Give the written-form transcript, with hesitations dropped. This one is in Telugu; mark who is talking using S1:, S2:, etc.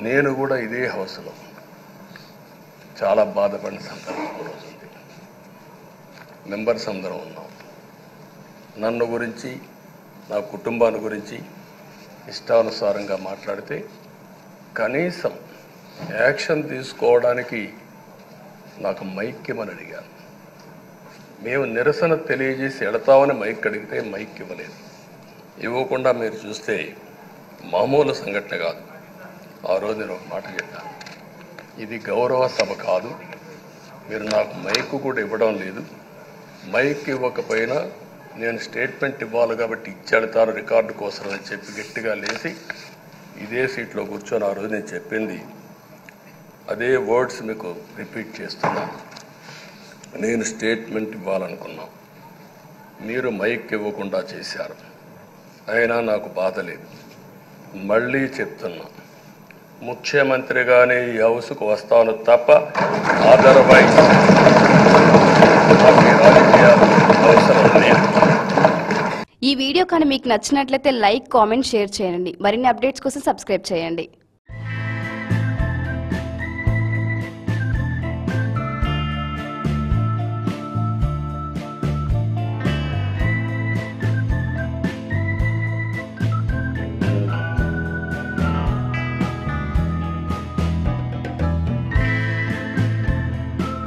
S1: నేను కూడా ఇదే హౌస్లో చాలా బాధపడిన సందర్భం రోజు ఉంది. మెంబర్స్ అందరం ఉన్నాం. నన్ను గురించి నా కుటుంబాన్ని గురించి ఇష్టానుసారంగా మాట్లాడితే కనీసం యాక్షన్ తీసుకోవడానికి నాకు మైక్ ఇవ్వమని అడిగాను. మేము నిరసన తెలియజేసి వెళతామని మైక్ అడిగితే మైక్ ఇవ్వలేదు. ఇవ్వకుండా మీరు చూస్తే మామూలు సంఘటన కాదు. ఆ రోజు నేను ఒక మాట చెప్పాను, ఇది గౌరవ సభ కాదు, మీరు నాకు మైక్ కూడా ఇవ్వడం లేదు, మైక్ ఇవ్వకపోయినా నేను స్టేట్మెంట్ ఇవ్వాలి కాబట్టి ఇచ్చెడతాను రికార్డు కోసం అని చెప్పి గట్టిగా లేచి ఇదే సీట్లో కూర్చొని ఆ రోజు నేను చెప్పింది అదే వర్డ్స్ మీకు రిపీట్ చేస్తున్నాను. నేను స్టేట్మెంట్ ఇవ్వాలనుకున్నాను, మీరు మైక్ ఇవ్వకుండా చేశారు. అయినా నాకు బాధ లేదు. మళ్ళీ చెప్తున్నా, ముఖ్యమంత్రిగానే ఈ హౌస్కు వస్తాను తప్ప అదర్వైజ్ రాజకీయాలు అవసరం లేదు.
S2: ఈ వీడియో కానీ మీకు నచ్చినట్లయితే లైక్, కామెంట్, షేర్ చేయండి. మరిన్ని అప్డేట్స్ కోసం సబ్స్క్రైబ్ చేయండి.